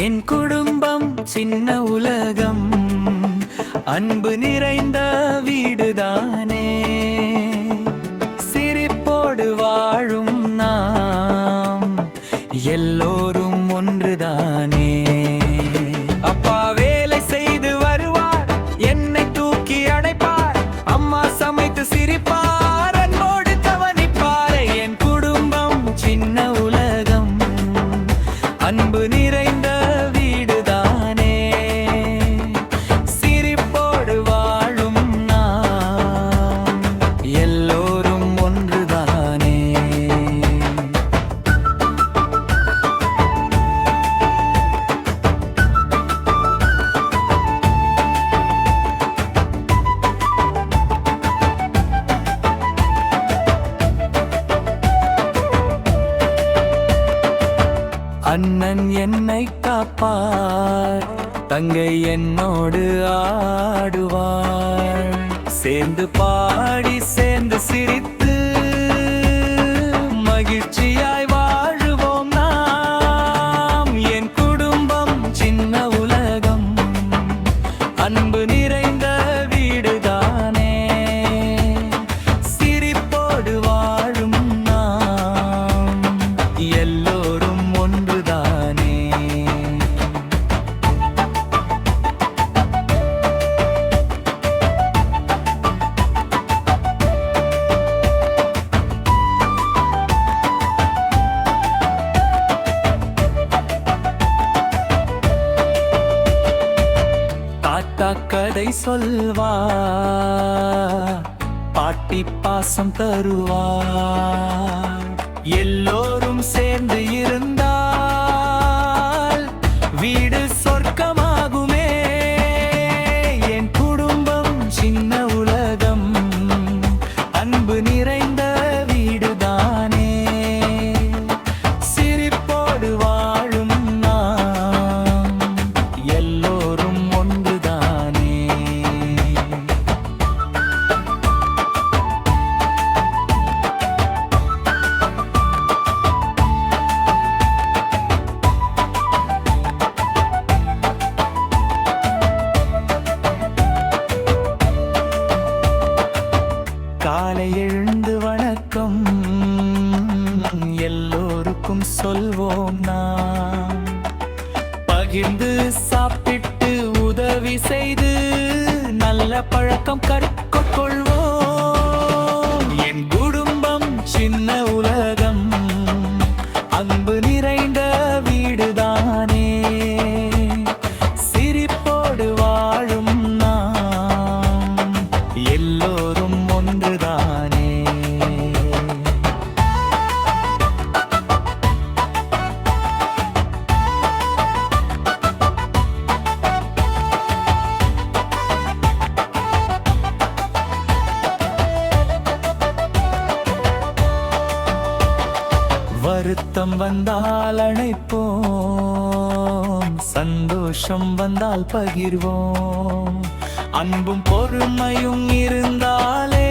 என் குடும்பம் சின்ன உலகம், அன்பு நிறைந்த வீடுதானே. சிரிப்போடு வாழும் நாம் எல்லோரும் ஒன்றுதானே. அப்பா வேலை செய்து வருவார், என்னை தூக்கி அணைப்பார். அம்மா சமைத்து சிரிப்பார், அன்போடு கவனிப்பார். என் குடும்பம் சின்ன உலகம், அன்பு நிறைந்த வீடுதானே. சிரிப்போடு வாழும் நாம் எல்லோரும் ஒன்றுதானே. அண்ணன் என்னை காப்பார், தங்கை என்னோடு ஆடுவார். சேர்ந்து பாடி சேர்ந்து சிரித்து மகிழ்ச்சியாய் வாழுவோம் நாம். என் குடும்பம் சின்ன உலகம், அன்பு நிறைந்த வீடுதானே. சிரிப்போடு வாழும் நாம் எல்லோரும் ஒன்றுதானே. தாத்தா கதை சொல்வார், பாட்டி பாசம் தருவார். எல்லோரும் சேர்ந்து இருந்தால் வீடு சொர்க்கமாகுமே. என் குடும்பம் சின்ன உலகம், அன்பு நிறைந்த வீடுதானே. சிரிப்போடு வாழும் நாம் எல்லோரும் ஒன்றுதானே. காலை எழுந்து வணக்கம் எல்லோருக்கும் சொல்வோம் நாம். பகிர்ந்து சாப்பிட்டு உதவி செய்து நல்ல பழக்கம் கற்றுக்கொள்வோம். என் குடும்பம் சின்ன உலகம், அன்பு நிறைந்த வீடுதானே. சிரிப்போடு வாழும் நாம் எல்லோரும் ஒன்றுதானே. வருத்தம் வந்தால் அணைப்போம், சந்தோஷம் வந்தால் பகிர்வோம். அன்பும் பொறுமையும் இருந்தாலே